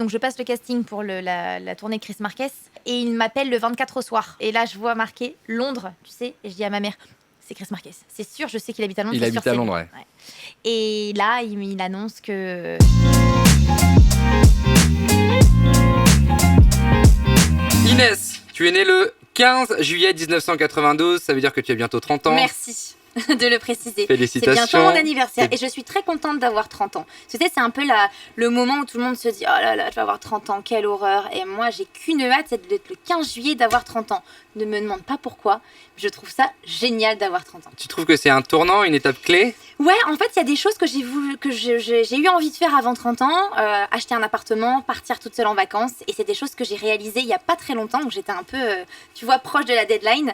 Donc je passe le casting pour la tournée Chris Marquez et il m'appelle le 24 au soir. Et là, je vois marqué Londres, tu sais, et je dis à ma mère, c'est Chris Marquez. C'est sûr, je sais qu'il habite à Londres. Il habite à Londres, ouais. Et là, il annonce que... Inès, tu es née le 15 juillet 1992, ça veut dire que tu as bientôt 30 ans. Merci de le préciser. Félicitations. C'est bientôt mon anniversaire et je suis très contente d'avoir 30 ans. Tu sais, c'est un peu le moment où tout le monde se dit « Oh là là, je vais avoir 30 ans, quelle horreur !» Et moi, j'ai qu'une hâte, c'est d'être le 15 juillet d'avoir 30 ans. Ne me demande pas pourquoi, je trouve ça génial d'avoir 30 ans. Tu trouves que c'est un tournant, une étape clé ? Ouais, en fait, il y a des choses que j'ai eu envie de faire avant 30 ans. Acheter un appartement, partir toute seule en vacances. Et c'est des choses que j'ai réalisées il n'y a pas très longtemps, où j'étais un peu, tu vois, proche de la deadline.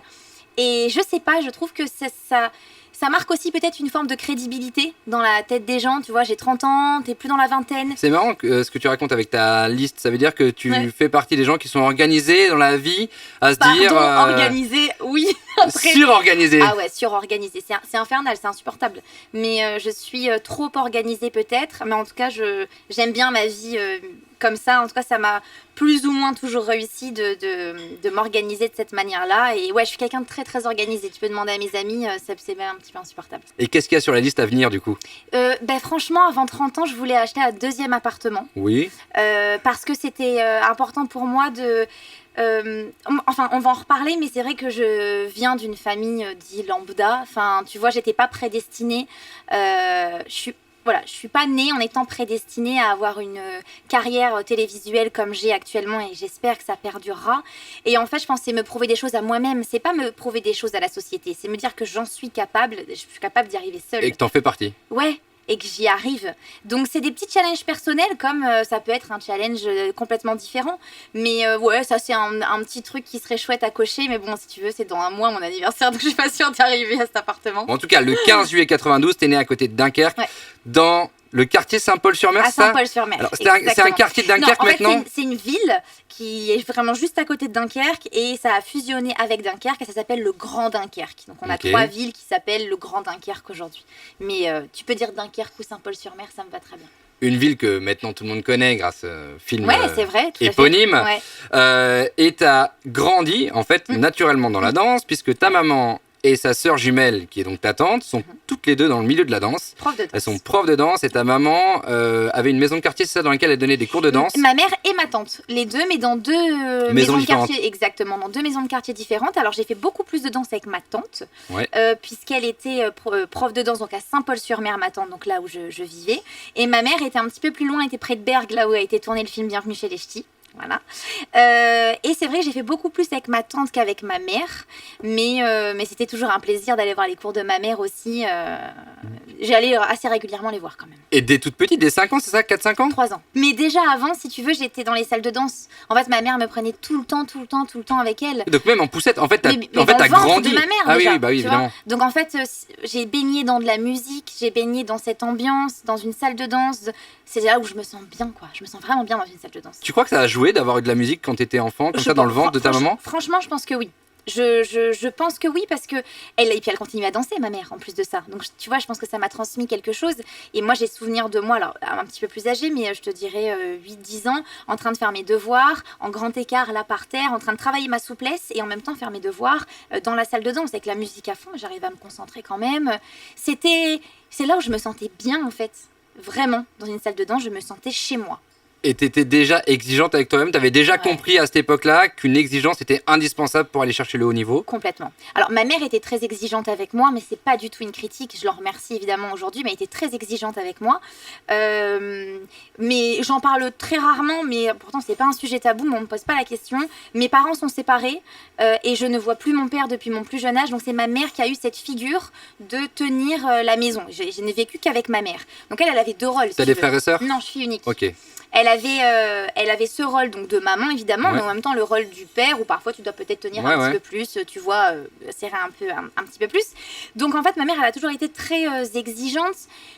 Et je sais pas, je trouve que ça marque aussi peut-être une forme de crédibilité dans la tête des gens. Tu vois, j'ai 30 ans, t'es plus dans la vingtaine. C'est marrant ce que tu racontes avec ta liste. Ça veut dire que tu fais partie des gens qui sont organisés dans la vie à se dire... organisés, oui. Après... Surorganisés. Ah ouais, surorganisés. C'est infernal, c'est insupportable. Mais je suis trop organisée peut-être. Mais en tout cas, j'aime bien ma vie comme ça. En tout cas, ça m'a plus ou moins toujours réussi de m'organiser de cette manière-là. Et ouais, je suis quelqu'un de très très organisé. Tu peux demander à mes amis, c'est même un petit peu insupportable. Et qu'est-ce qu'il y a sur la liste à venir du coup ? Franchement, avant 30 ans, je voulais acheter un deuxième appartement. Oui. Parce que c'était important pour moi de... enfin, on va en reparler, mais c'est vrai que je viens d'une famille dite lambda. Enfin, tu vois, j'étais pas prédestinée. Je suis pas née en étant prédestinée à avoir une carrière télévisuelle comme j'ai actuellement et j'espère que ça perdurera. Et en fait, je pensais me prouver des choses à moi-même. C'est pas me prouver des choses à la société, c'est me dire que j'en suis capable, je suis capable d'y arriver seule. Et que t'en fais partie. Ouais. Et que j'y arrive. Donc c'est des petits challenges personnels comme ça peut être un challenge complètement différent. Mais ouais, ça c'est un petit truc qui serait chouette à cocher. Mais bon, si tu veux, c'est dans un mois mon anniversaire, donc je suis pas sûre d'arriver à cet appartement. Bon, en tout cas, le 15 juillet 92, t'es né à côté de Dunkerque, dans le quartier Saint-Paul-sur-Mer, à Saint-Paul-sur-Mer. Alors, c'est un quartier de Dunkerque non, en maintenant. fait, c'est une ville qui est vraiment juste à côté de Dunkerque et ça a fusionné avec Dunkerque et ça s'appelle le Grand Dunkerque. Donc on a 3 villes qui s'appellent le Grand Dunkerque aujourd'hui. Mais tu peux dire Dunkerque ou Saint-Paul-sur-Mer, ça me va très bien. Une ville que maintenant tout le monde connaît grâce au film c'est vrai, éponyme. Et t'as grandi en fait naturellement dans la danse puisque ta maman et sa sœur jumelle, qui est donc ta tante, sont toutes les deux dans le milieu de la danse. Prof de danse. Elles sont profs de danse et ta maman avait une maison de quartier, c'est ça, dans laquelle elle donnait des cours de danse. Ma mère et ma tante, les deux, mais dans 2 maisons de quartier. Exactement, dans 2 maisons de quartier différentes. Alors j'ai fait beaucoup plus de danse avec ma tante, puisqu'elle était prof de danse donc à Saint-Paul-sur-Mer, ma tante, donc là où je vivais. Et ma mère était un petit peu plus loin, était près de Bergues, là où a été tourné le film Bienvenue chez les Ch'tis. Voilà. Et c'est vrai que j'ai fait beaucoup plus avec ma tante qu'avec ma mère, mais c'était toujours un plaisir d'aller voir les cours de ma mère aussi. J'allais assez régulièrement les voir quand même. Et dès toute petite, dès 5 ans, c'est ça, 4-5 ans ? 3 ans. Mais déjà avant, si tu veux, j'étais dans les salles de danse. En fait, ma mère me prenait tout le temps avec elle. Donc même en poussette, en fait, t'as le grandi. De ma mère, ah déjà, oui, évidemment. Donc en fait, j'ai baigné dans de la musique, j'ai baigné dans cette ambiance, dans une salle de danse. C'est là où je me sens bien, quoi. Je me sens vraiment bien dans une salle de danse. Tu crois que ça a joué d'avoir eu de la musique quand t'étais enfant, comme ça, dans le ventre de ta maman ? Franchement, je pense que oui. Je pense que oui, parce que et puis elle continue à danser, ma mère, en plus de ça. Donc tu vois, je pense que ça m'a transmis quelque chose. Et moi, j'ai souvenir de moi, alors un petit peu plus âgée, mais je te dirais 8-10 ans, en train de faire mes devoirs, en grand écart là par terre, en train de travailler ma souplesse et en même temps faire mes devoirs dans la salle de danse avec la musique à fond. J'arrive à me concentrer quand même. C'est là où je me sentais bien, en fait. Vraiment, dans une salle de danse, je me sentais chez moi. Et t'étais déjà exigeante avec toi-même, t'avais déjà compris à cette époque-là qu'une exigence était indispensable pour aller chercher le haut niveau ? Complètement. Alors ma mère était très exigeante avec moi, mais c'est pas du tout une critique, je l'en remercie évidemment aujourd'hui, mais elle était très exigeante avec moi. Mais j'en parle très rarement, mais pourtant c'est pas un sujet tabou, mais on me pose pas la question. Mes parents sont séparés et je ne vois plus mon père depuis mon plus jeune âge, donc c'est ma mère qui a eu cette figure de tenir la maison. Je n'ai vécu qu'avec ma mère. Donc elle avait 2 rôles. T'as des frères et sœurs ? Non, je suis unique. Ok. Elle avait ce rôle donc de maman évidemment, mais en même temps le rôle du père où parfois tu dois peut-être tenir un petit peu plus, tu vois, serrer un petit peu plus. Donc en fait ma mère elle a toujours été très exigeante,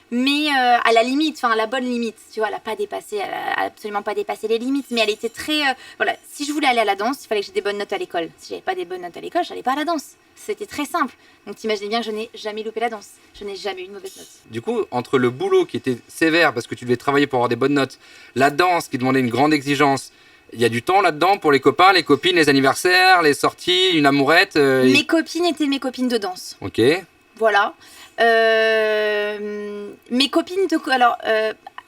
mais à la limite, enfin à la bonne limite, tu vois, elle a absolument pas dépassé les limites, mais elle était très, voilà, si je voulais aller à la danse, il fallait que j'ai des bonnes notes à l'école. Si j'avais pas des bonnes notes à l'école, j'allais pas à la danse. C'était très simple. Donc t'imagines bien que je n'ai jamais loupé la danse. Je n'ai jamais eu une mauvaise note. Du coup, entre le boulot qui était sévère parce que tu devais travailler pour avoir des bonnes notes, la danse qui demandait une grande exigence, il y a du temps là-dedans pour les copains, les copines, les anniversaires, les sorties, une amourette Mes copines étaient mes copines de danse. Ok. Voilà. Mes copines de... Alors,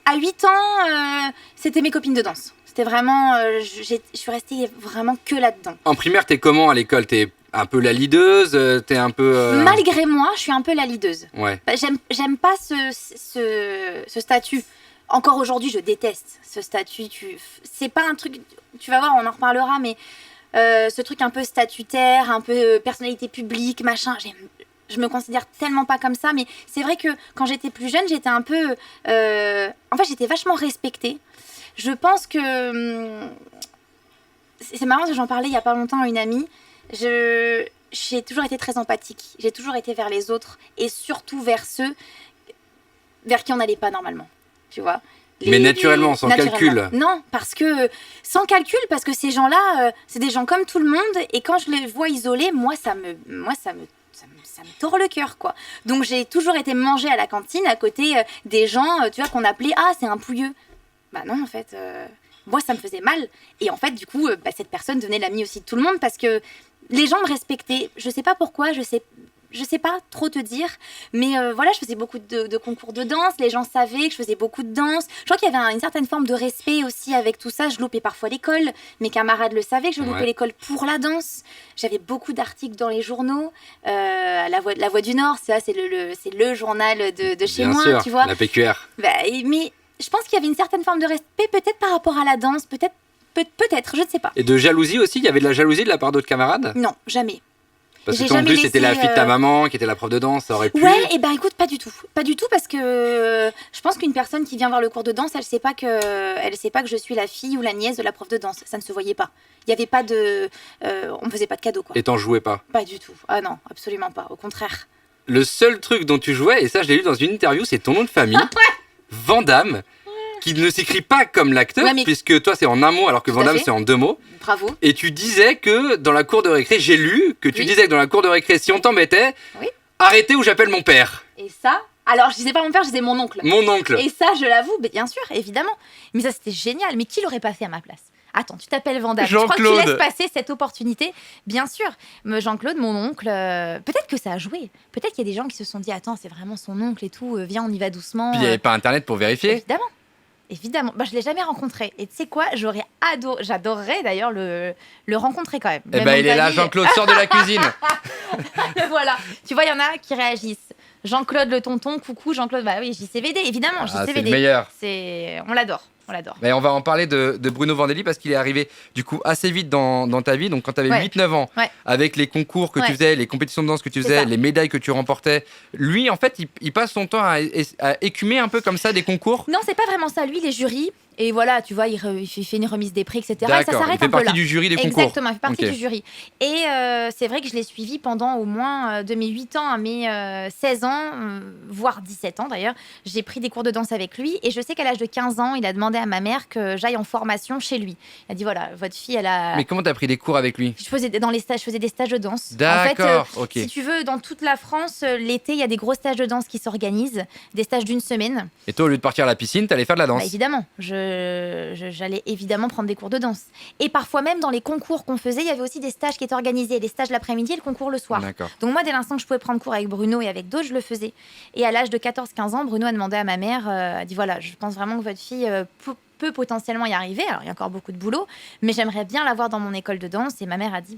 à 8 ans, c'était mes copines de danse. C'était vraiment... je suis restée vraiment que là-dedans. En primaire, t'es comment à l'école? T'es un peu la leaduse, t'es un peu... Malgré moi, je suis un peu la leaduse. Ouais. J'aime pas ce statut. Encore aujourd'hui, je déteste ce statut. C'est pas un truc... Tu vas voir, on en reparlera, mais ce truc un peu statutaire, un peu personnalité publique, machin, je me considère tellement pas comme ça, mais c'est vrai que quand j'étais plus jeune, j'étais un peu... En fait, j'étais vachement respectée. Je pense que... C'est marrant, j'en parlais il y a pas longtemps à une amie. J'ai toujours été très empathique. J'ai toujours été vers les autres et surtout vers ceux vers qui on n'allait pas normalement. Tu vois, mais naturellement, sans calcul. Non, parce que sans calcul, parce que ces gens-là, c'est des gens comme tout le monde, et quand je les vois isolés, moi ça me tord le cœur, quoi. Donc j'ai toujours été manger à la cantine à côté des gens, tu vois, qu'on appelait c'est un pouilleux. Bah non, en fait, moi ça me faisait mal. Et en fait, du coup, cette personne devenait l'amie aussi de tout le monde parce que les gens me respectaient. Je sais pas pourquoi, je sais pas trop te dire, mais voilà, je faisais beaucoup de concours de danse, les gens savaient que je faisais beaucoup de danse. Je crois qu'il y avait une certaine forme de respect aussi avec tout ça. Je loupais parfois l'école, mes camarades le savaient que je loupais l'école pour la danse. J'avais beaucoup d'articles dans les journaux. La Voix du Nord, c'est le journal de chez Bien moi, sûr, tu vois. la PQR. Mais je pense qu'il y avait une certaine forme de respect, peut-être par rapport à la danse, peut-être, je ne sais pas. Et de jalousie aussi, il y avait de la jalousie de la part d'autres camarades? Non, jamais. Parce que en plus, c'était la fille de ta maman qui était la prof de danse, ça aurait pu... Ouais, et ben écoute, pas du tout. Pas du tout, parce que je pense qu'une personne qui vient voir le cours de danse, elle sait pas que je suis la fille ou la nièce de la prof de danse. Ça ne se voyait pas. Il y avait pas de... on me faisait pas de cadeaux, quoi. Et t'en jouais pas? Pas du tout. Ah non, absolument pas. Au contraire. Le seul truc dont tu jouais, et ça je l'ai lu dans une interview, c'est ton nom de famille, Vandamme, qui ne s'écrit pas comme l'acteur, puisque toi c'est en un mot alors que Vandamme c'est en 2 mots. Bravo. Et tu disais que dans la cour de récré, j'ai lu que tu disais que dans la cour de récré, si on t'embêtait, arrêtez ou j'appelle mon père. Et ça, alors je disais pas mon père, je disais mon oncle. Mon oncle. Et ça, je l'avoue, bien sûr, évidemment. Mais ça c'était génial, mais qui l'aurait pas fait à ma place? Attends, tu t'appelles Vandamme. Jean-Claude. Je crois que tu laisses passer cette opportunité. Bien sûr. Jean-Claude, mon oncle, peut-être que ça a joué. Peut-être qu'il y a des gens qui se sont dit, attends, c'est vraiment son oncle et tout, viens, on y va doucement. Puis il n'y avait pas Internet pour vérifier. Évidemment. Je ne l'ai jamais rencontré. Et tu sais quoi, j'adorerais d'ailleurs le rencontrer quand même. Eh ben, il est là, Jean-Claude, sors de la cuisine. Voilà. Tu vois, il y en a qui réagissent. Jean-Claude le tonton, coucou Jean-Claude, bah oui, JCVD, évidemment, JCVD. C'est le meilleur. On l'adore. Mais on va en parler de Bruno Vandelli parce qu'il est arrivé du coup assez vite dans ta vie. Donc quand tu avais 8-9 ans, avec les concours que tu faisais, les compétitions de danse que tu faisais, les médailles que tu remportais, lui en fait il passe son temps à écumer un peu comme ça des concours. Non, c'est pas vraiment ça. Lui, les jurys, et voilà, tu vois, il fait une remise des prix, etc. D'accord, et ça s'arrête il fait un peu là. partie du jury des concours. Exactement, il fait partie du jury. Et c'est vrai que je l'ai suivi pendant au moins de mes 8 ans à mes 16 ans, voire 17 ans d'ailleurs. J'ai pris des cours de danse avec lui et je sais qu'à l'âge de 15 ans, il a demandé à ma mère que j'aille en formation chez lui. Il a dit voilà, votre fille, elle a... Mais comment t'as pris des cours avec lui? Je faisais des stages de danse. D'accord, en fait, si tu veux, dans toute la France, l'été, il y a des gros stages de danse qui s'organisent, des stages d'1 semaine. Et toi, au lieu de partir à la piscine, t'allais faire de la danse? Évidemment, j'allais évidemment prendre des cours de danse. Et parfois même, dans les concours qu'on faisait, il y avait aussi des stages qui étaient organisés, les stages l'après-midi et le concours le soir. D'accord. Donc moi, dès l'instant que je pouvais prendre cours avec Bruno et avec d'autres, je le faisais. Et à l'âge de 14-15 ans, Bruno a demandé à ma mère, a dit voilà, je pense vraiment que votre fille peut potentiellement y arriver. Alors, il y a encore beaucoup de boulot, mais j'aimerais bien l'avoir dans mon école de danse. Et ma mère a dit,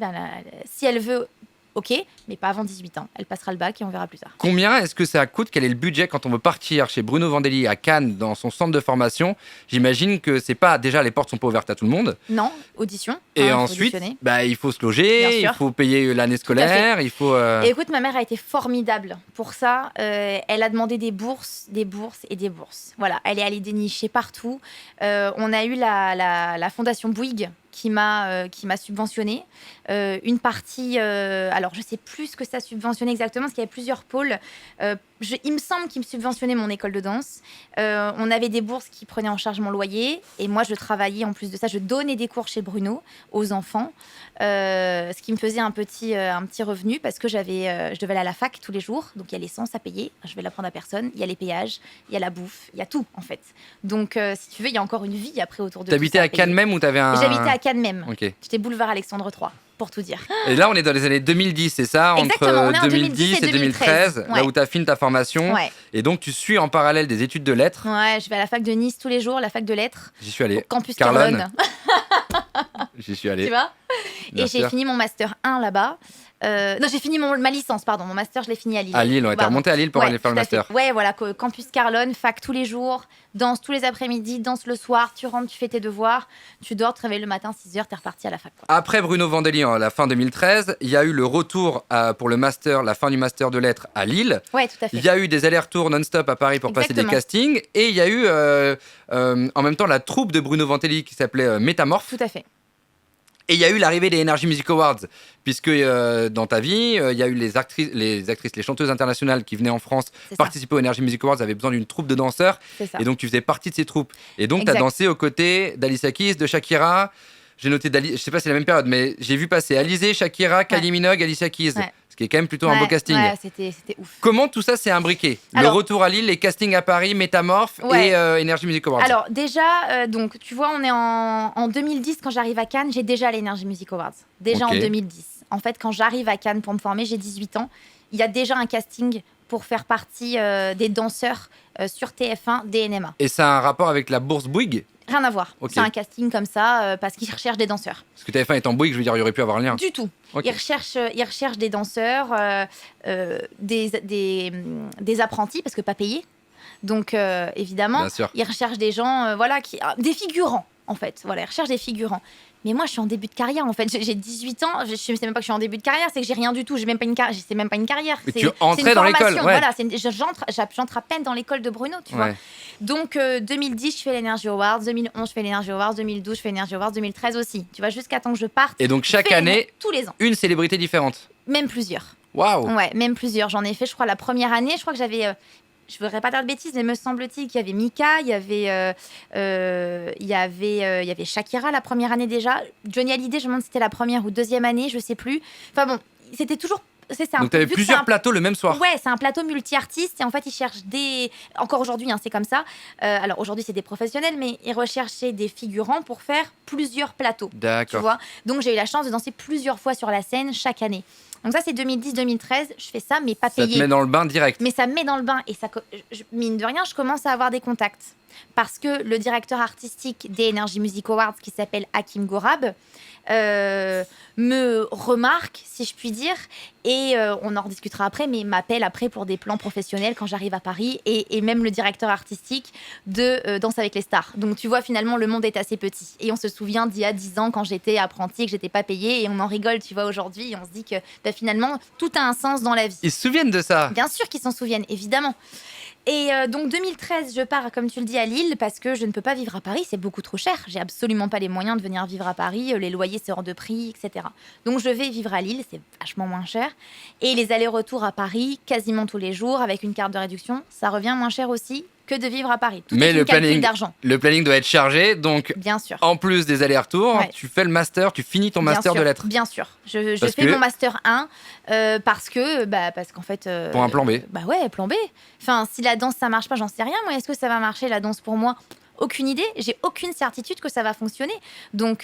si elle veut, ok, mais pas avant 18 ans. Elle passera le bac et on verra plus tard. Combien est-ce que ça coûte? Quel est le budget quand on veut partir chez Bruno Vandelli à Cannes dans son centre de formation? J'imagine que c'est pas déjà les portes sont pas ouvertes à tout le monde. Non, audition. Et ensuite, il faut se loger, il faut payer l'année scolaire, il faut. Et écoute, ma mère a été formidable pour ça. Elle a demandé des bourses. Voilà, elle est allée dénicher partout. On a eu la fondation Bouygues qui m'a subventionné. Une partie, alors je sais plus ce que ça subventionnait exactement, parce qu'il y avait plusieurs pôles. Il me semble qu'il me subventionnait mon école de danse. On avait des bourses qui prenaient en charge mon loyer. Et moi, je travaillais en plus de ça. Je donnais des cours chez Bruno aux enfants. Ce qui me faisait un petit revenu parce que je devais aller à la fac tous les jours. Donc, il y a l'essence à payer. Je vais l'apprendre à personne. Il y a les péages, il y a la bouffe, il y a tout, en fait. Donc, si tu veux, il y a encore une vie après autour de tout ça. T'habitais à Cannes même ou t'avais un... J'habitais à Cannes même. Okay. J'étais boulevard Alexandre III. Pour tout dire. Et là, on est dans les années 2010, c'est ça? Exactement, entre 2010 et 2013, ouais. Là où tu affines ta formation. Ouais. Et donc, tu suis en parallèle des études de lettres. Ouais, je vais à la fac de Nice tous les jours, la fac de lettres. J'y suis allé. Au campus Carlone. J'y suis allé. Tu vois? Bien et sûr. j'ai fini mon master 1 là-bas. Non, j'ai fini ma licence, pardon. Mon master, je l'ai fini à Lille. À Lille, ouais. T'es remonté à Lille pour aller faire le master. Ouais, voilà. Campus Carlone, fac tous les jours, danse tous les après-midi, danse le soir, tu rentres, tu fais tes devoirs, tu dors, tu te réveilles le matin, 6h, t'es reparti à la fac. Quoi. Après Bruno Vandelli, à la fin 2013, il y a eu le retour pour le master, la fin du master de lettres à Lille. Ouais, tout à fait. Il y a eu des allers-retours non-stop à Paris pour passer des castings. Et il y a eu en même temps la troupe de Bruno Vandelli qui s'appelait Métamorphe. Tout à fait. Et il y a eu l'arrivée des Energy Music Awards, puisque dans ta vie, il y a eu les actrices, les chanteuses internationales qui venaient en France participer aux Energy Music Awards, avaient besoin d'une troupe de danseurs. Et donc, tu faisais partie de ces troupes. Et donc, tu as dansé aux côtés d'Alicia Keys, de Shakira. J'ai noté, je sais pas si c'est la même période, mais j'ai vu passer Alizé, Shakira, Kylie Minogue, Alicia Keys. Ouais. Ce qui est quand même plutôt un beau casting. Ouais, c'était ouf. Comment tout ça s'est imbriqué? Le retour à Lille, les castings à Paris, Métamorphe et Energy Music Awards. Alors déjà, donc tu vois, on est en 2010 quand j'arrive à Cannes, j'ai déjà l'Energy Music Awards. Déjà en 2010. En fait, quand j'arrive à Cannes pour me former, j'ai 18 ans. Il y a déjà un casting pour faire partie des danseurs sur TF1 DNMA. Et ça a un rapport avec la bourse Bouygues? Rien à voir. Okay. C'est un casting comme ça parce qu'ils recherchent des danseurs. Parce que TF1 est en Bouygues, je veux dire, il y aurait pu avoir un lien. Du tout. Okay. Ils recherchent des danseurs, des apprentis parce que pas payés. Donc évidemment, ils recherchent des gens, des figurants en fait. Voilà, ils recherchent des figurants. Mais moi, je suis en début de carrière, en fait. J'ai 18 ans, je ne sais même pas que je suis en début de carrière, c'est que j'ai rien du tout, j'ai même pas une carrière. C'est même pas une carrière. Mais tu entrais dans l'école, ouais. Voilà, j'entre à peine dans l'école de Bruno, tu vois. Donc, 2010, je fais l'Energy Awards, 2011, je fais l'Energy Awards, 2012, je fais l'Energy Awards, 2013 aussi. Tu vois, jusqu'à temps que je parte. Et donc, chaque année, tous les ans. Une célébrité différente. Même plusieurs. Waouh. Ouais, même plusieurs. J'en ai fait, je crois, la première année, je crois que j'avais... je ne voudrais pas dire de bêtises, mais me semble-t-il qu'il y avait Mika, il y avait Shakira la première année déjà. Johnny Hallyday, je me demande si c'était la première ou deuxième année, je ne sais plus. Enfin bon, c'était toujours... C'est ça. Donc tu avais plusieurs plateaux le même soir. Ouais, c'est un plateau multi-artistes et en fait ils cherchent encore aujourd'hui, c'est comme ça. Alors aujourd'hui c'est des professionnels, mais ils recherchaient des figurants pour faire plusieurs plateaux. D'accord. Tu vois. Donc j'ai eu la chance de danser plusieurs fois sur la scène chaque année. Donc ça c'est 2010-2013, je fais ça mais pas payé. Ça te met dans le bain direct. Mais ça me met dans le bain et ça, mine de rien, je commence à avoir des contacts parce que le directeur artistique des Energy Music Awards qui s'appelle Hakim Gorab me remarque, si je puis dire, et on en rediscutera après, mais m'appelle après pour des plans professionnels quand j'arrive à Paris, et même le directeur artistique de Danse avec les stars. Donc tu vois, finalement, le monde est assez petit. Et on se souvient d'il y a 10 ans quand j'étais apprentie et que j'étais pas payée, et on en rigole, tu vois, aujourd'hui, et on se dit que finalement, tout a un sens dans la vie. Ils se souviennent de ça? Bien sûr qu'ils s'en souviennent, évidemment. Et donc 2013, je pars, comme tu le dis, à Lille parce que je ne peux pas vivre à Paris, c'est beaucoup trop cher. J'ai absolument pas les moyens de venir vivre à Paris, les loyers c'est hors de prix, etc. Donc je vais vivre à Lille, c'est vachement moins cher. Et les allers-retours à Paris, quasiment tous les jours, avec une carte de réduction, ça revient moins cher aussi que de vivre à Paris. Tout mais est calcul d'argent. Le planning doit être chargé, donc bien sûr. En plus des allers-retours, tu fais le master, tu finis ton master de lettres. Bien sûr, je fais mon master 1 parce qu'en fait... pour un plan B. Bah ouais, plan B. Enfin, si la danse ça marche pas, j'en sais rien. Moi, est-ce que ça va marcher la danse pour moi ? Aucune idée, j'ai aucune certitude que ça va fonctionner. Donc,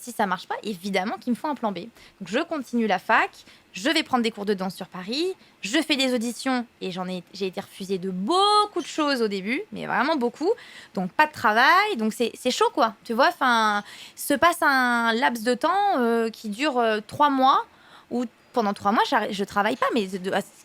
si ça marche pas, évidemment qu'il me faut un plan B. Donc, je continue la fac, je vais prendre des cours de danse sur Paris, je fais des auditions et j'ai été refusée de beaucoup de choses au début, mais vraiment beaucoup. Donc, pas de travail, donc c'est chaud quoi. Tu vois, enfin, se passe un laps de temps qui dure 3 mois où pendant 3 mois, je travaille pas, mais ce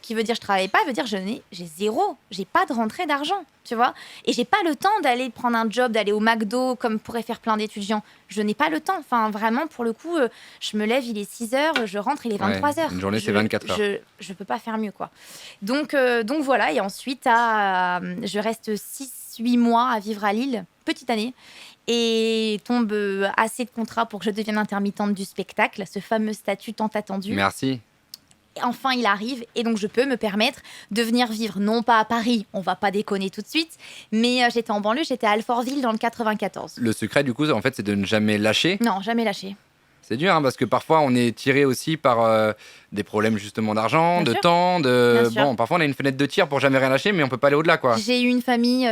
qui veut dire je travaille pas, veut dire j'ai zéro, j'ai pas de rentrée d'argent, tu vois. Et j'ai pas le temps d'aller prendre un job, d'aller au McDo, comme pourraient faire plein d'étudiants. Je n'ai pas le temps. Enfin, vraiment, pour le coup, je me lève, il est 6h, je rentre, il est 23h. Une journée, c'est 24 heures. Je peux pas faire mieux, quoi. Donc voilà, et ensuite, je reste 6-8 mois à vivre à Lille, petite année. et tombe assez de contrats pour que je devienne intermittente du spectacle, ce fameux statut tant attendu. Merci. Et enfin, il arrive et donc je peux me permettre de venir vivre, non pas à Paris, on va pas déconner tout de suite, mais j'étais en banlieue, j'étais à Alfortville dans le 94. Le secret, du coup, en fait, c'est de ne jamais lâcher. Non, jamais lâcher. C'est dur, parce que parfois, on est tiré aussi par des problèmes justement d'argent, de temps. Bon, parfois, on a une fenêtre de tir pour jamais rien lâcher, mais on peut pas aller au-delà, quoi. J'ai une famille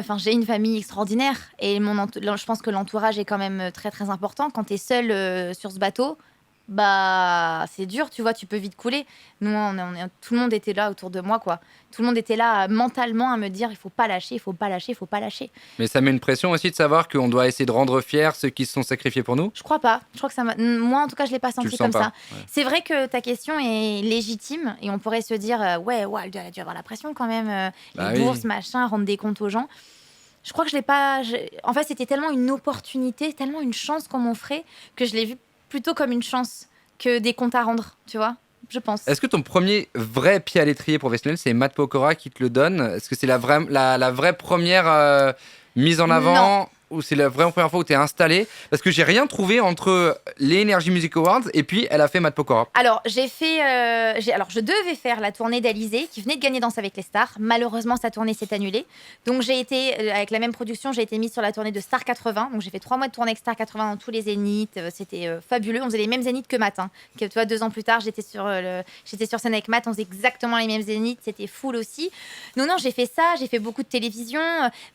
extraordinaire. Et je pense que l'entourage est quand même très, très important. Quand tu es seul sur ce bateau, bah, c'est dur, tu vois, tu peux vite couler. Nous, tout le monde était là autour de moi, quoi. Tout le monde était là mentalement à me dire, il faut pas lâcher, il faut pas lâcher, il faut pas lâcher. Mais ça met une pression aussi de savoir qu'on doit essayer de rendre fiers ceux qui se sont sacrifiés pour nous. Je crois pas. Je crois que moi, en tout cas, je l'ai pas senti comme ça. Ouais. C'est vrai que ta question est légitime et on pourrait se dire, ouais, elle a dû avoir la pression quand même, les bourses, machin, rendre des comptes aux gens. Je crois que je l'ai pas. En fait, c'était tellement une opportunité, tellement une chance qu'on m'offrait que je l'ai vu plutôt comme une chance que des comptes à rendre, tu vois, je pense. Est-ce que ton premier vrai pied à l'étrier professionnel, c'est Matt Pokora qui te le donne ? Est-ce que c'est la vraie première mise en avant ? Non. Ou c'est la vraie première fois où tu es installée ? Parce que j'ai rien trouvé entre les Energy Music Awards et puis elle a fait Matt Pokora. Alors, je devais faire la tournée d'Alizée qui venait de gagner Danse avec les stars. Malheureusement, sa tournée s'est annulée. Donc, j'ai été, avec la même production, j'ai été mise sur la tournée de Star 80. Donc, j'ai fait 3 mois de tournée avec Star 80 dans tous les zéniths. C'était fabuleux. On faisait les mêmes zéniths que Matt. Que, tu vois, 2 ans plus tard, j'étais sur scène avec Matt. On faisait exactement les mêmes zéniths. C'était full aussi. Non, j'ai fait ça. J'ai fait beaucoup de télévision.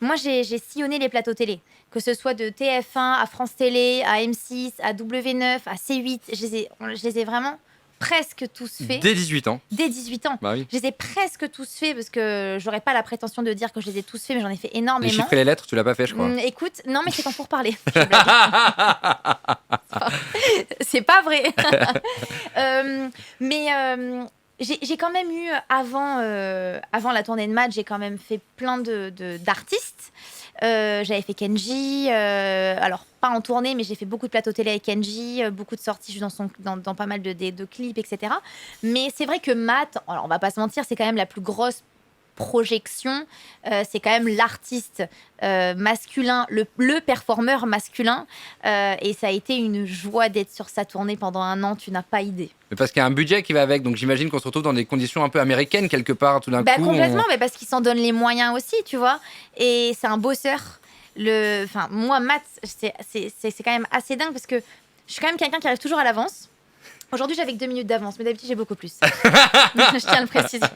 Moi, j'ai sillonné les plateaux télé. Que ce soit de TF1 à France Télé, à M6, à W9, à C8. Je les ai vraiment presque tous faits. Dès 18 ans. Dès 18 ans. Bah oui. Je les ai presque tous faits parce que j'aurais pas la prétention de dire que je les ai tous faits, mais j'en ai fait énormément. Les chiffres et les lettres, tu l'as pas fait, je crois. Écoute, non, mais c'est en pourparlers. C'est pas vrai. J'ai quand même eu, avant la tournée de Matt, j'ai quand même fait plein d'artistes. J'avais fait Kenji, alors pas en tournée, mais j'ai fait beaucoup de plateaux télé avec Kenji, beaucoup de sorties, je suis dans pas mal de clips, etc. Mais c'est vrai que Matt, alors on va pas se mentir, c'est quand même la plus grosse projection, c'est quand même l'artiste masculin, le performeur masculin, et ça a été une joie d'être sur sa tournée pendant 1 an, tu n'as pas idée. Mais parce qu'il y a un budget qui va avec, donc j'imagine qu'on se retrouve dans des conditions un peu américaines quelque part tout d'un coup. Complètement, mais parce qu'il s'en donne les moyens aussi, tu vois, et c'est un bosseur. Moi, Matt, c'est quand même assez dingue parce que je suis quand même quelqu'un qui arrive toujours à l'avance. Aujourd'hui, j'avais que 2 minutes d'avance, mais d'habitude, j'ai beaucoup plus. Je tiens à le préciser.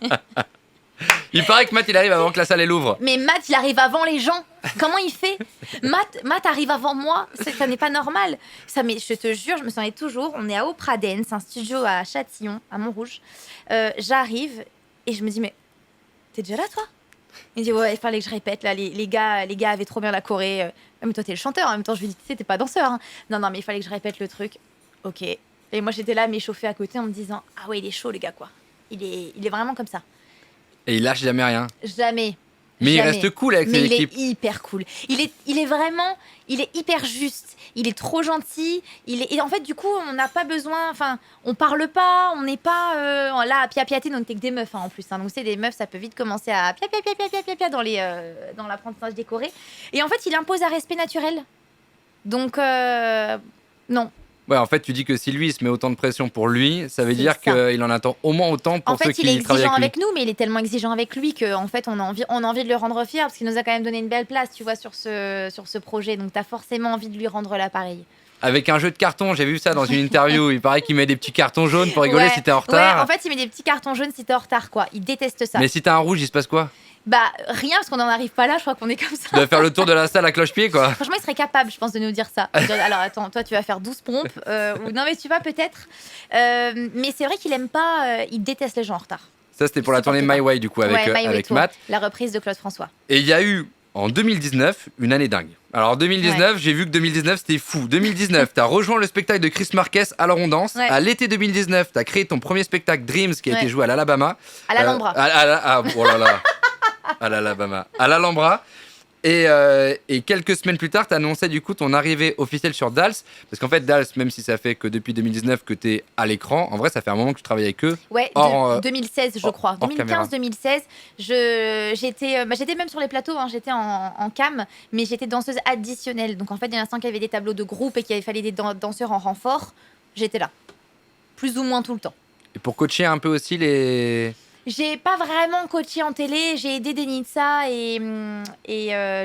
Il paraît que Matt, il arrive avant que la salle elle ouvre. Mais Matt, il arrive avant les gens. Comment il fait ? Matt arrive avant moi. Ça n'est pas normal. Je te jure, je me souviens toujours. On est à Opera Dance, un studio à Châtillon, à Montrouge. J'arrive et je me dis, mais t'es déjà là, toi ? Il me dit, ouais, il fallait que je répète. Là, les gars avaient trop bien la choré. Mais toi, t'es le chanteur. En même temps, je lui dis, tu sais, t'es pas danseur. Hein. Non, mais il fallait que je répète le truc. Ok. Et moi, j'étais là, m'échauffer à côté en me disant, ah ouais, il est chaud, le gars, quoi. Il est vraiment comme ça. Et il lâche jamais rien. Jamais. Mais il reste cool avec ses équipes. Il est hyper cool. Il est vraiment, il est hyper juste. Il est trop gentil. Et en fait, du coup, on n'a pas besoin. Enfin, on parle pas. On n'est pas là à piapiater. On n'était que des meufs en plus. Donc c'est des meufs, ça peut vite commencer à pia dans l'apprentissage décoré. Et en fait, il impose un respect naturel. Donc non. Ouais, en fait, tu dis que si lui, il se met autant de pression pour lui, ça veut dire qu'il en attend au moins autant pour ceux qui travaillent avec lui. En fait, il est exigeant avec nous, mais il est tellement exigeant avec lui qu'en fait, on a envie de le rendre fier parce qu'il nous a quand même donné une belle place, tu vois, sur ce projet. Donc, tu as forcément envie de lui rendre l'appareil. Avec un jeu de carton, j'ai vu ça dans une interview. Il paraît qu'il met des petits cartons jaunes pour rigoler si t'es en retard. Ouais, en fait, il met des petits cartons jaunes si t'es en retard, quoi. Il déteste ça. Mais si t'as un rouge, il se passe quoi ? Rien, parce qu'on n'en arrive pas là, je crois qu'on est comme ça. Tu dois faire le tour de la salle à cloche-pied, quoi. Franchement, il serait capable, je pense, de nous dire ça. Alors, attends, toi, tu vas faire 12 pompes. Non, mais tu vas peut-être. Mais c'est vrai qu'il aime pas, il déteste les gens en retard. Ça, c'était pour la tournée My Way, du coup, avec Matt. La reprise de Claude François. Et il y a eu, en 2019, une année dingue. Alors, 2019, j'ai vu que 2019, c'était fou. 2019, t'as rejoint le spectacle de Chris Marquez, Alors on danse. Ouais. À l'été 2019, t'as créé ton premier spectacle Dreams, qui a été joué à l'Alabama. À l'Alhambra. Oh là là. À l'Alabama. À l'Alhambra. Et quelques semaines plus tard, tu annonçais du coup ton arrivée officielle sur Dals. Parce qu'en fait, Dals, même si ça fait que depuis 2019 que tu es à l'écran, en vrai, ça fait un moment que tu travailles avec eux. Ouais, 2016, je crois. 2015-2016. J'étais même sur les plateaux, hein, j'étais en cam, mais j'étais danseuse additionnelle. Donc en fait, dès l'instant qu'il y avait des tableaux de groupe et qu'il fallait des danseurs en renfort, j'étais là. Plus ou moins tout le temps. Et pour coacher un peu aussi les... J'ai pas vraiment coaché en télé, j'ai aidé Denitsa et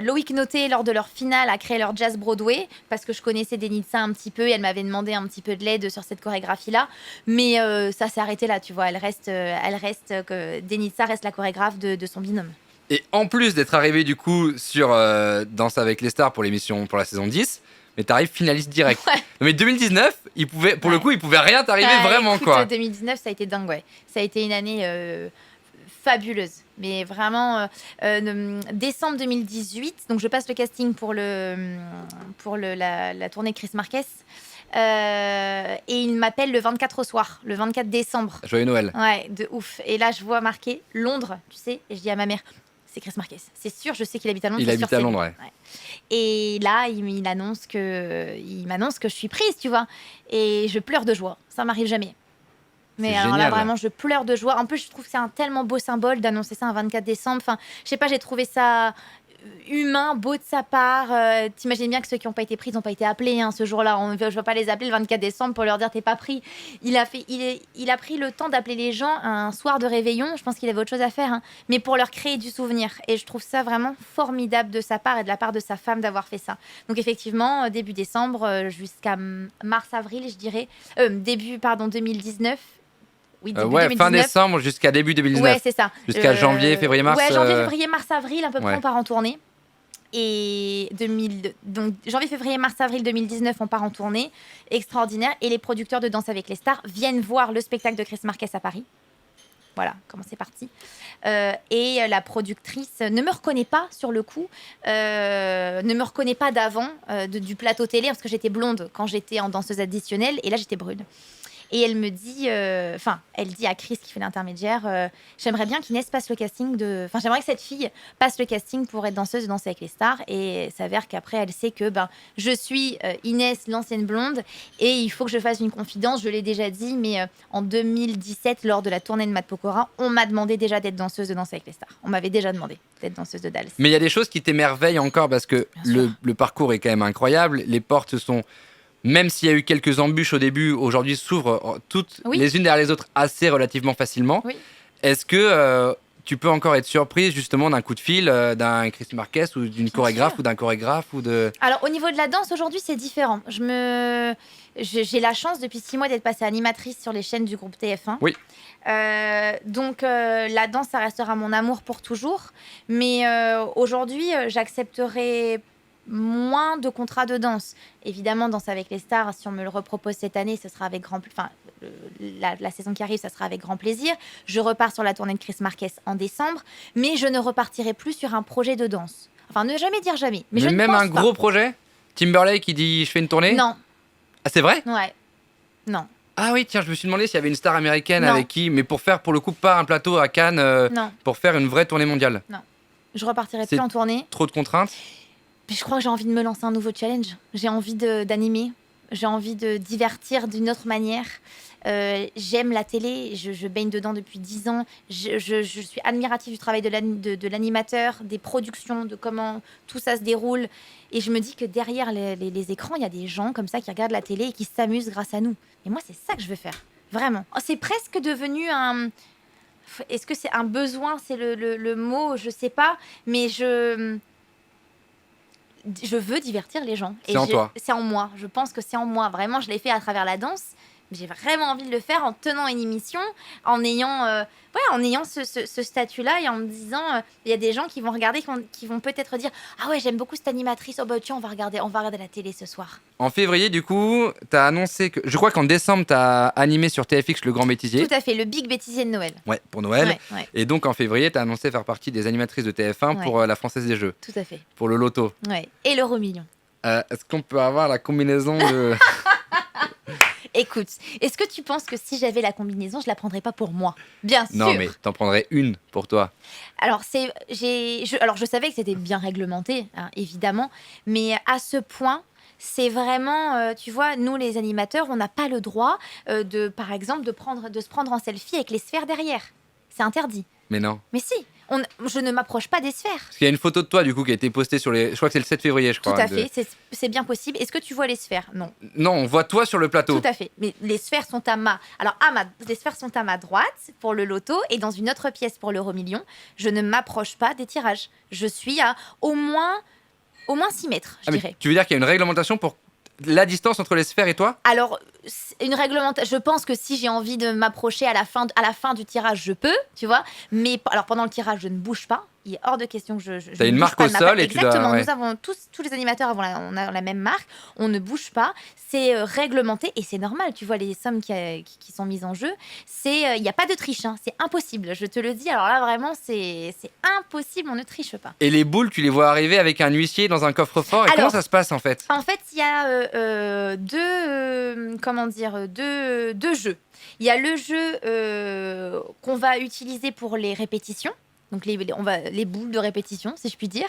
Loïc Noté lors de leur finale à créer leur Jazz Broadway parce que je connaissais Denitsa un petit peu et elle m'avait demandé un petit peu de l'aide sur cette chorégraphie-là. Mais ça s'est arrêté là, tu vois. Denitsa reste la chorégraphe de son binôme. Et en plus d'être arrivé du coup sur Danse avec les stars pour l'émission pour la saison 10, mais t'arrives finaliste direct. Ouais. Mais 2019, il pouvait rien t'arriver vraiment, écoute, quoi. 2019, ça a été dingue, ouais. Ça a été une année fabuleuse. Mais vraiment, décembre 2018, donc je passe le casting pour la tournée Chris Marquez. Et il m'appelle le 24 au soir, le 24 décembre. Joyeux Noël. Ouais, de ouf. Et là, je vois marqué Londres, tu sais, et je dis à ma mère... C'est Chris Marquez. C'est sûr, je sais qu'il habite à Londres. Il habite à Londres, ouais. Et là, il m'annonce que je suis prise, tu vois. Et je pleure de joie. Ça m'arrive jamais. Mais alors là, vraiment, je pleure de joie. En plus, je trouve que c'est un tellement beau symbole d'annoncer ça un 24 décembre. Enfin, je sais pas, j'ai trouvé ça humain, beau de sa part. T'imagines bien que ceux qui n'ont pas été pris n'ont pas été appelés ce jour-là. Je ne vais pas les appeler le 24 décembre pour leur dire t'es pas pris. Il a pris le temps d'appeler les gens un soir de réveillon. Je pense qu'il avait autre chose à faire, mais pour leur créer du souvenir. Et je trouve ça vraiment formidable de sa part et de la part de sa femme d'avoir fait ça. Donc effectivement, début décembre jusqu'à mars-avril, je dirais. 2019. Oui, fin décembre jusqu'à début 2019. Ouais, c'est ça. Jusqu'à janvier, février, mars. Ouais, janvier, février, mars, avril, à peu près, on part en tournée. Et donc janvier, février, mars, avril 2019, on part en tournée. Extraordinaire. Et les producteurs de Danse avec les stars viennent voir le spectacle de Chris Marquez à Paris. Voilà comment c'est parti. Et la productrice ne me reconnaît pas sur le coup, ne me reconnaît pas d'avant du plateau télé, parce que j'étais blonde quand j'étais en danseuse additionnelle, et là j'étais brune. Et elle me dit, elle dit à Chris qui fait l'intermédiaire, j'aimerais bien qu'Inès passe le casting j'aimerais que cette fille passe le casting pour être danseuse de Danse avec les stars. Et il s'avère qu'après, elle sait que je suis Inès, l'ancienne blonde, et il faut que je fasse une confidence. Je l'ai déjà dit, mais en 2017, lors de la tournée de Matt Pokora, on m'a demandé déjà d'être danseuse de Danse avec les stars. On m'avait déjà demandé d'être danseuse de Dals. Mais il y a des choses qui t'émerveillent encore parce que le parcours est quand même incroyable. Les portes sont... Même s'il y a eu quelques embûches au début, aujourd'hui s'ouvrent toutes les unes derrière les autres assez relativement facilement. Oui. Est-ce que tu peux encore être surprise justement d'un coup de fil d'un Chris Marquez ou d'une chorégraphe ou d'un chorégraphe ou de... Alors au niveau de la danse, aujourd'hui c'est différent. J'ai la chance depuis 6 mois d'être passée animatrice sur les chaînes du groupe TF1. Oui. Donc la danse, ça restera mon amour pour toujours. Mais aujourd'hui, j'accepterai moins de contrats de danse. Évidemment, Danse avec les stars, si on me le repropose cette année, ce sera avec grand plaisir. Enfin, la saison qui arrive, ça sera avec grand plaisir. Je repars sur la tournée de Chris Marquez en décembre, mais je ne repartirai plus sur un projet de danse. Enfin, ne jamais dire jamais. Mais je ne même pense un pas. Gros projet Timberlake qui dit je fais une tournée? Non. Ah, c'est vrai? Ouais. Non. Ah oui, tiens, je me suis demandé s'il y avait une star américaine avec qui, mais pour faire pour le coup pas un plateau à Cannes, pour faire une vraie tournée mondiale. Non. Je repartirai plus en tournée. Trop de contraintes? Puis je crois que j'ai envie de me lancer un nouveau challenge. J'ai envie d'animer. J'ai envie de divertir d'une autre manière. J'aime la télé. Je baigne dedans depuis 10 ans. Je suis admirative du travail de l'animateur, des productions, de comment tout ça se déroule. Et je me dis que derrière les écrans, il y a des gens comme ça qui regardent la télé et qui s'amusent grâce à nous. Et moi, c'est ça que je veux faire. Vraiment. C'est presque devenu un... Est-ce que c'est un besoin? C'est le mot, je sais pas. Mais je veux divertir les gens. C'est en toi. C'est en moi. Je pense que c'est en moi. Vraiment, je l'ai fait à travers la danse. J'ai vraiment envie de le faire en tenant une émission, en ayant ce statut-là et en me disant, il y a des gens qui vont regarder, qui vont peut-être dire « Ah ouais, j'aime beaucoup cette animatrice. Oh bah tiens, on va regarder la télé ce soir. » En février, du coup, tu as annoncé que... Je crois qu'en décembre, tu as animé sur TFX Le Grand Bêtisier. Tout à fait, le Big Bêtisier de Noël. Ouais, pour Noël. Ouais. Et donc, en février, tu as annoncé faire partie des animatrices de TF1 pour la Française des Jeux. Tout à fait. Pour le loto. Ouais. Et l'euro million. Est-ce qu'on peut avoir la combinaison de... Écoute, Écoute, est-ce que tu penses que si j'avais la combinaison, je la prendrais pas pour moi? Bien sûr. Non, mais t'en prendrais une pour toi. Alors, je savais que c'était bien réglementé, hein, évidemment, mais à ce point, c'est vraiment, tu vois, nous les animateurs, on n'a pas le droit par exemple, de se prendre en selfie avec les sphères derrière. C'est interdit. Mais non. Mais si, je ne m'approche pas des sphères. Parce qu'il y a une photo de toi, du coup, qui a été postée sur les... Je crois que c'est le 7 février, je crois. Tout à fait, c'est bien possible. Est-ce que tu vois les sphères? Non. Non, on voit toi sur le plateau. Tout à fait. Mais les sphères sont les sphères sont à ma droite pour le loto et dans une autre pièce pour l'euro-million. Je ne m'approche pas des tirages. Je suis à au moins 6 mètres, je dirais. Tu veux dire qu'il y a une réglementation pour la distance entre les sphères et toi? Alors, une réglementation. Je pense que si j'ai envie de m'approcher à la fin du tirage, je peux, tu vois. Mais alors pendant le tirage, je ne bouge pas. Il est hors de question que je T'as une marque au sol et exactement. Ouais. Nous avons tous les animateurs on a la même marque. On ne bouge pas. C'est réglementé et c'est normal. Tu vois les sommes qui sont mises en jeu. Il n'y a pas de triche. Hein. C'est impossible. Je te le dis. Alors là vraiment, c'est impossible. On ne triche pas. Et les boules, tu les vois arriver avec un huissier dans un coffre-fort. Comment ça se passe en fait? En fait, il y a deux jeux. Il y a le jeu qu'on va utiliser pour les répétitions. Donc les boules de répétition, si je puis dire,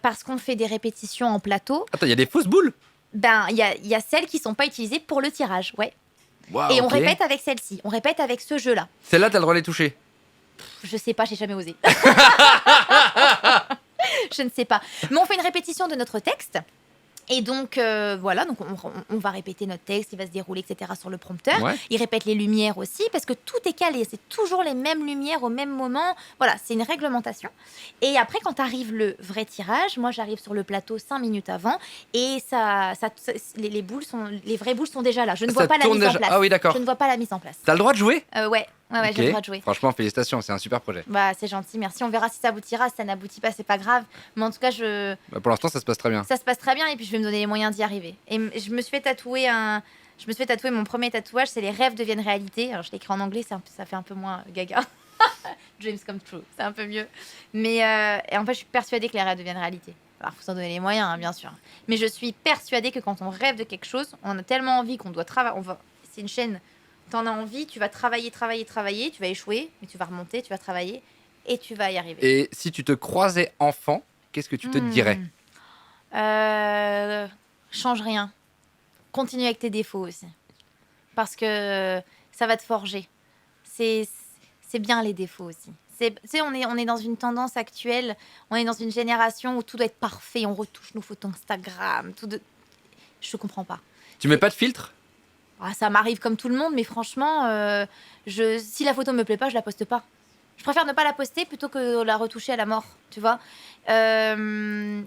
parce qu'on fait des répétitions en plateau. Attends, il y a des fausses boules? Ben, il y a celles qui sont pas utilisées pour le tirage, ouais. Wow, et on répète avec celle-ci, on répète avec ce jeu-là. Celle-là, t'as le droit de les toucher? Je sais pas, j'ai jamais osé. Je ne sais pas. Mais on fait une répétition de notre texte. Et donc, voilà, donc on va répéter notre texte, il va se dérouler, etc. sur le prompteur. Ouais. Il répète les lumières aussi, parce que tout est calé, c'est toujours les mêmes lumières au même moment. Voilà, c'est une réglementation. Et après, quand arrive le vrai tirage, moi, j'arrive sur le plateau 5 minutes avant, et les vraies boules sont déjà là. Je ne vois pas la mise en place. Ah oui, d'accord. Je ne vois pas la mise en place. T'as le droit de jouer? Ouais, Okay. j'ai le droit de jouer. Franchement, félicitations, c'est un super projet. Bah, c'est gentil, merci. On verra si ça aboutira. Si ça n'aboutit pas, c'est pas grave. Mais en tout cas, Pour l'instant, ça se passe très bien. Ça se passe très bien et puis je vais me donner les moyens d'y arriver. Et je me suis fait tatouer mon premier tatouage, c'est les rêves deviennent réalité. Alors je l'ai écrit en anglais, ça fait un peu moins gaga. Dreams come true, c'est un peu mieux. Mais et en fait, je suis persuadée que les rêves deviennent réalité. Alors, il faut s'en donner les moyens, hein, bien sûr. Mais je suis persuadée que quand on rêve de quelque chose, on a tellement envie qu'on doit travailler. C'est une chaîne. T'en as envie, tu vas travailler, tu vas échouer, mais tu vas remonter, tu vas travailler et tu vas y arriver. Et si tu te croisais enfant, qu'est-ce que tu te dirais? Change rien. Continue avec tes défauts aussi. Parce que ça va te forger. C'est bien les défauts aussi. On est dans une tendance actuelle, on est dans une génération où tout doit être parfait, on retouche nos photos Instagram, je comprends pas. Tu mets pas de filtre? Ça m'arrive comme tout le monde, mais franchement, si la photo me plaît pas, je la poste pas. Je préfère ne pas la poster plutôt que la retoucher à la mort, tu vois. Je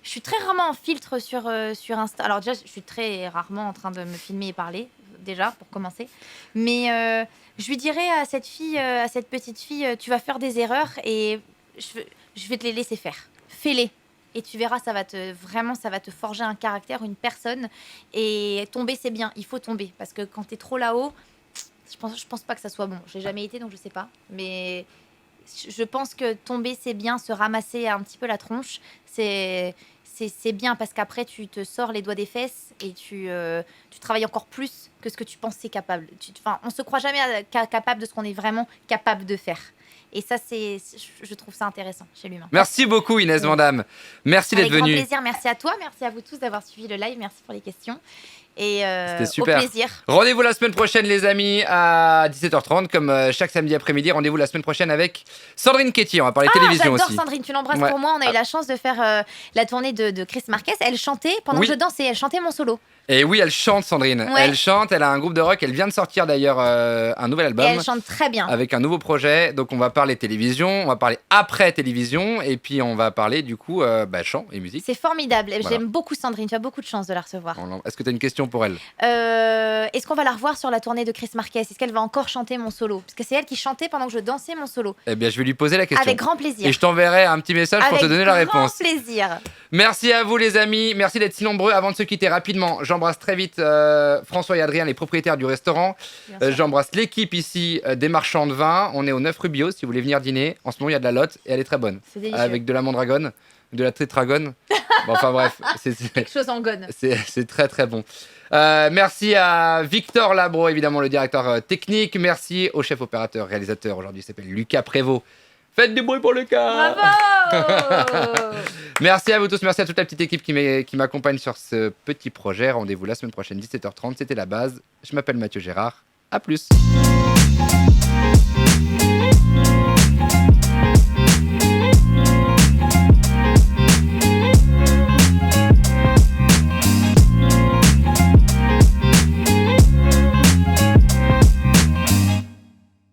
suis très rarement en filtre sur Insta. Alors déjà, je suis très rarement en train de me filmer et parler, déjà, pour commencer. Mais je lui dirais à cette petite fille, tu vas faire des erreurs et je vais te les laisser faire. Fais-les. Et tu verras, ça va te forger un caractère, une personne. Et tomber, c'est bien. Il faut tomber. Parce que quand t'es trop là-haut, je pense pas que ça soit bon. J'ai jamais été, donc je sais pas. Mais je pense que tomber, c'est bien. Se ramasser un petit peu la tronche, c'est bien. Parce qu'après, tu te sors les doigts des fesses et tu travailles encore plus que ce que tu pensais capable. On se croit jamais capable de ce qu'on est vraiment capable de faire. Et ça, je trouve ça intéressant chez l'humain. Merci beaucoup Inès Vandamme. Merci d'être venue. Avec grand plaisir, merci à toi, merci à vous tous d'avoir suivi le live, merci pour les questions. Et c'était super. Au plaisir. Rendez-vous la semaine prochaine les amis à 17h30 comme chaque samedi après-midi. Rendez-vous la semaine prochaine avec Sandrine Ketty. On va parler télévision aussi. J'adore Sandrine, tu l'embrasses pour moi. On a eu la chance de faire la tournée de Chris Marquez. Elle chantait pendant que je dansais, elle chantait mon solo. Et oui, elle chante Sandrine. Ouais. Elle chante, elle a un groupe de rock. Elle vient de sortir d'ailleurs un nouvel album. Et elle chante très bien. Avec un nouveau projet. Donc on va parler télévision, on va parler après télévision. Et puis on va parler du coup chant et musique. C'est formidable. Voilà. J'aime beaucoup Sandrine. Tu as beaucoup de chance de la recevoir. Est-ce que tu as une question pour elle? Est-ce qu'on va la revoir sur la tournée de Chris Marquez? Est-ce qu'elle va encore chanter mon solo? Parce que c'est elle qui chantait pendant que je dansais mon solo. Eh bien, je vais lui poser la question. Avec grand plaisir. Et je t'enverrai un petit message pour te donner la réponse. Avec grand plaisir. Merci à vous les amis. Merci d'être si nombreux. Avant de se quitter rapidement, j'embrasse très vite François et Adrien, les propriétaires du restaurant. J'embrasse l'équipe ici des marchands de vin. On est au 9 rue Bio si vous voulez venir dîner. En ce moment, il y a de la lotte et elle est très bonne. C'est délicieux. Avec de la mandragone. de la tétragone. Bon, enfin bref, c'est quelque chose en gone. C'est très très bon. Merci à Victor Labro, évidemment le directeur technique. Merci au chef opérateur réalisateur. Aujourd'hui, il s'appelle Lucas Prévost. Faites du bruit pour Lucas. Bravo. Merci à vous tous, merci à toute la petite équipe qui m'accompagne sur ce petit projet. Rendez-vous la semaine prochaine, 17h30. C'était La Base. Je m'appelle Mathieu Gérard. À plus.